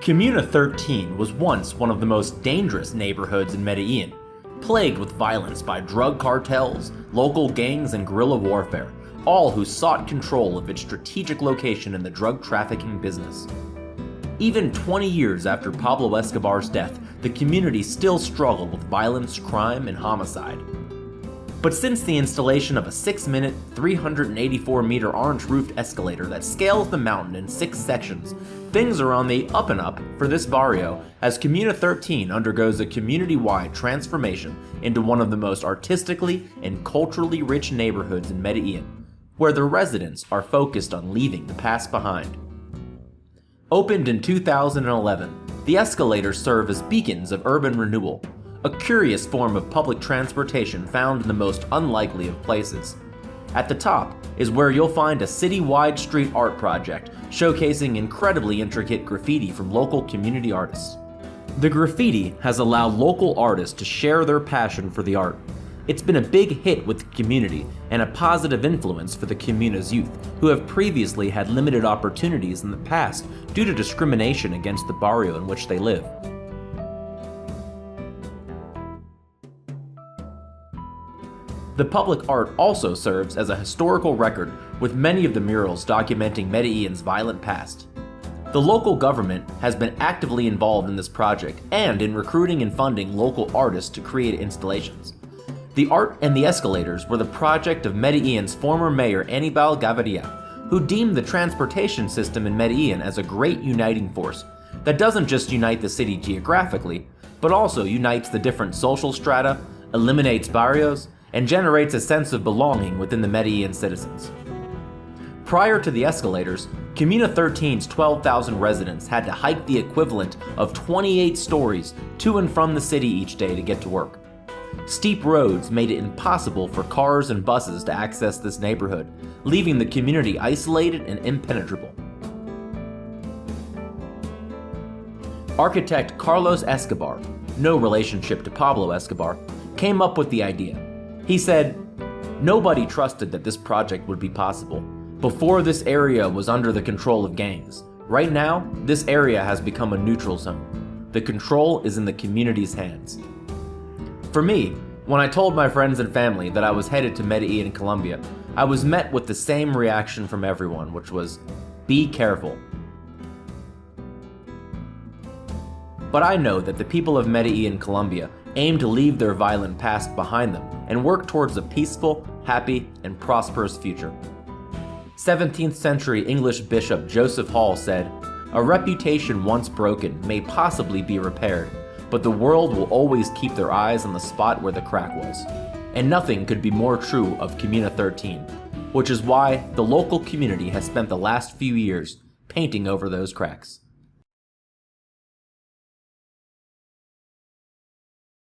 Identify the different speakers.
Speaker 1: Comuna 13 was once one of the most dangerous neighborhoods in Medellín, plagued with violence by drug cartels, local gangs, and guerrilla warfare, all who sought control of its strategic location in the drug trafficking business. Even 20 years after Pablo Escobar's death, the community still struggled with violence, crime, and homicide. But since the installation of a 6-minute, 384-meter orange-roofed escalator that scales the mountain in 6 sections, things are on the up and up for this barrio as Comuna 13 undergoes a community-wide transformation into one of the most artistically and culturally rich neighborhoods in Medellín, where the residents are focused on leaving the past behind. Opened in 2011, the escalators serve as beacons of urban renewal, a curious form of public transportation found in the most unlikely of places. At the top is where you'll find a city-wide street art project showcasing incredibly intricate graffiti from local community artists. The graffiti has allowed local artists to share their passion for the art. It's been a big hit with the community and a positive influence for the Comuna's youth, who have previously had limited opportunities in the past due to discrimination against the barrio in which they live. The public art also serves as a historical record, with many of the murals documenting Medellín's violent past. The local government has been actively involved in this project and in recruiting and funding local artists to create installations. The art and the escalators were the project of Medellín's former mayor Aníbal Gaviria, who deemed the transportation system in Medellín as a great uniting force that doesn't just unite the city geographically, but also unites the different social strata, eliminates barrios, and generates a sense of belonging within the Medellín citizens. Prior to the escalators, Comuna 13's 12,000 residents had to hike the equivalent of 28 stories to and from the city each day to get to work. Steep roads made it impossible for cars and buses to access this neighborhood, leaving the community isolated and impenetrable. Architect Carlos Escobar, no relationship to Pablo Escobar, came up with the idea. He said, "Nobody trusted that this project would be possible. Before, this area was under the control of gangs. Right now, this area has become a neutral zone. The control is in the community's hands." For me, when I told my friends and family that I was headed to Medellín Colombia, I was met with the same reaction from everyone, which was, "Be careful." But I know that the people of Medellín Colombia aim to leave their violent past behind them and work towards a peaceful, happy, and prosperous future. 17th century English Bishop Joseph Hall said, "A reputation once broken may possibly be repaired, but the world will always keep their eyes on the spot where the crack was." And nothing could be more true of Comuna 13, which is why the local community has spent the last few years painting over those cracks.